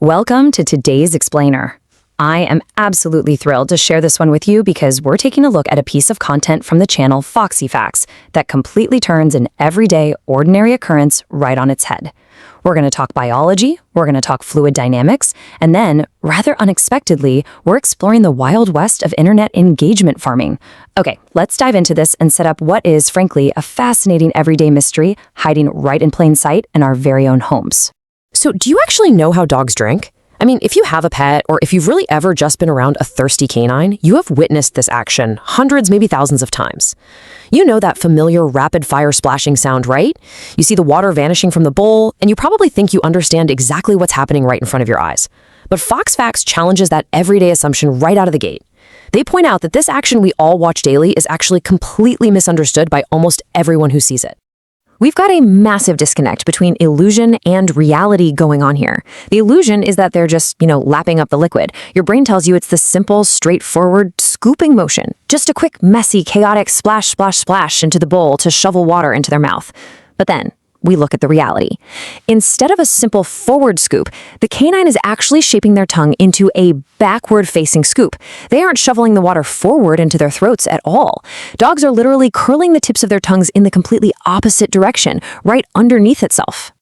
Welcome to today's Explainer. I am absolutely thrilled to share this one with you because we're taking a look at a piece of content from the channel Foxy Facts that completely turns an everyday, ordinary occurrence right on its head. We're going to talk biology, we're going to talk fluid dynamics, and then, rather unexpectedly, we're exploring the wild west of internet engagement farming. Okay, let's dive into this and set up what is, frankly, a fascinating everyday mystery hiding right in plain sight in our very own homes. So do you actually know how dogs drink? I mean, if you have a pet or if you've really ever just been around a thirsty canine, you have witnessed this action hundreds, maybe thousands of times. You know that familiar rapid-fire splashing sound, right? You see the water vanishing from the bowl, and you probably think you understand exactly what's happening right in front of your eyes. But Fox Facts challenges that everyday assumption right out of the gate. They point out that this action we all watch daily is actually completely misunderstood by almost everyone who sees it. We've got a massive disconnect between illusion and reality going on here. The illusion is that they're just, lapping up the liquid. Your brain tells you it's the simple, straightforward scooping motion. Just a quick, messy, chaotic splash, splash, splash into the bowl to shovel water into their mouth. But then, we look at the reality. Instead of a simple forward scoop, the canine is actually shaping their tongue into a backward-facing scoop. They aren't shoveling the water forward into their throats at all. Dogs are literally curling the tips of their tongues in the completely opposite direction, right underneath itself.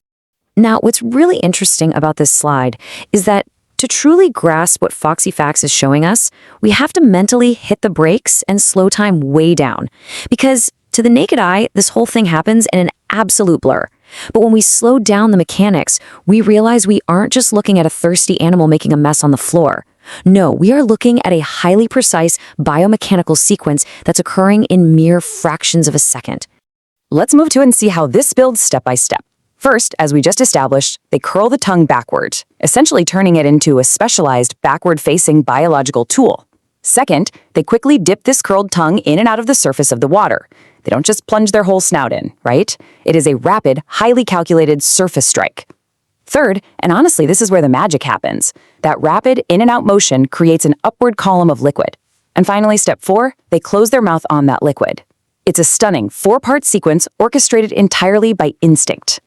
Now, what's really interesting about this slide is that to truly grasp what Foxy Facts is showing us, we have to mentally hit the brakes and slow time way down. Because to the naked eye, this whole thing happens in an absolute blur. But when we slow down the mechanics, we realize we aren't just looking at a thirsty animal making a mess on the floor. No, we are looking at a highly precise biomechanical sequence that's occurring in mere fractions of a second. Let's move to it and see how this builds step by step. First, as we just established, they curl the tongue backward, essentially turning it into a specialized backward-facing biological tool. Second, they quickly dip this curled tongue in and out of the surface of the water. They don't just plunge their whole snout in, right? It is a rapid, highly calculated surface strike. Third, and honestly, this is where the magic happens. That rapid in and out motion creates an upward column of liquid. And finally, step 4, they close their mouth on that liquid. It's a stunning 4-part sequence orchestrated entirely by instinct.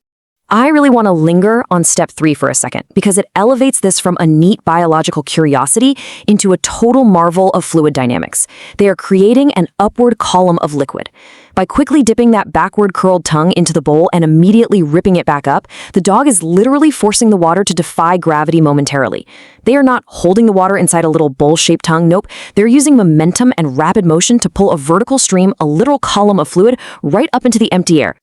I really want to linger on step 3 for a second because it elevates this from a neat biological curiosity into a total marvel of fluid dynamics. They are creating an upward column of liquid. By quickly dipping that backward curled tongue into the bowl and immediately ripping it back up, the dog is literally forcing the water to defy gravity momentarily. They are not holding the water inside a little bowl-shaped tongue, nope. They're using momentum and rapid motion to pull a vertical stream, a literal column of fluid, right up into the empty air.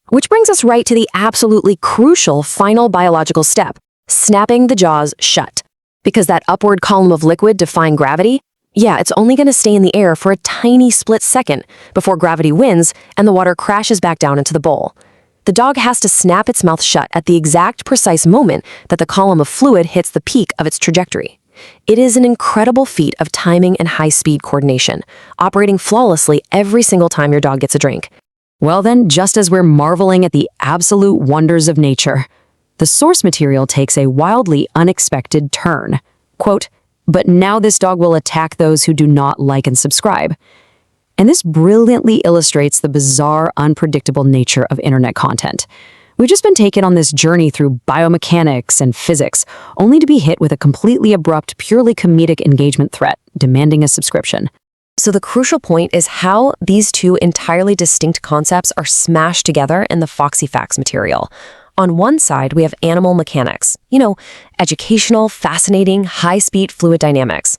Which brings us right to the absolutely crucial final biological step, snapping the jaws shut. Because that upward column of liquid defying gravity, it's only going to stay in the air for a tiny split second before gravity wins and the water crashes back down into the bowl. The dog has to snap its mouth shut at the exact precise moment that the column of fluid hits the peak of its trajectory. It is an incredible feat of timing and high-speed coordination, operating flawlessly every single time your dog gets a drink. Well then, just as we're marveling at the absolute wonders of nature, the source material takes a wildly unexpected turn. Quote, "But now this dog will attack those who do not like and subscribe." And this brilliantly illustrates the bizarre, unpredictable nature of internet content. We've just been taken on this journey through biomechanics and physics, only to be hit with a completely abrupt, purely comedic engagement threat, demanding a subscription. So the crucial point is how these two entirely distinct concepts are smashed together in the Foxy Facts material. On one side, we have animal mechanics, educational, fascinating, high-speed fluid dynamics.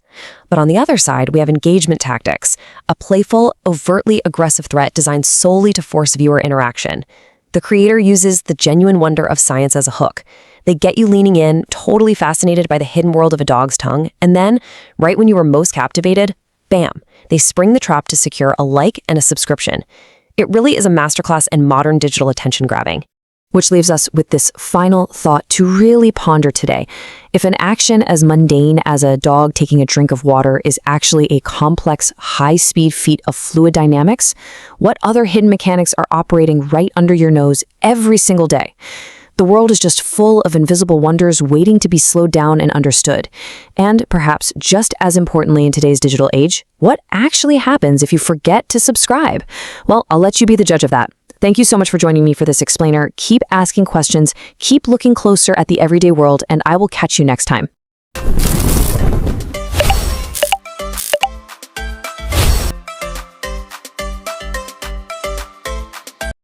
But on the other side, we have engagement tactics, a playful, overtly aggressive threat designed solely to force viewer interaction. The creator uses the genuine wonder of science as a hook. They get you leaning in, totally fascinated by the hidden world of a dog's tongue, and then, right when you were most captivated, bam, they spring the trap to secure a like and a subscription. It really is a masterclass in modern digital attention grabbing. Which leaves us with this final thought to really ponder today. If an action as mundane as a dog taking a drink of water is actually a complex, high-speed feat of fluid dynamics, what other hidden mechanics are operating right under your nose every single day? The world is just full of invisible wonders waiting to be slowed down and understood. And perhaps just as importantly in today's digital age, what actually happens if you forget to subscribe? Well, I'll let you be the judge of that. Thank you so much for joining me for this explainer. Keep asking questions, keep looking closer at the everyday world, and I will catch you next time.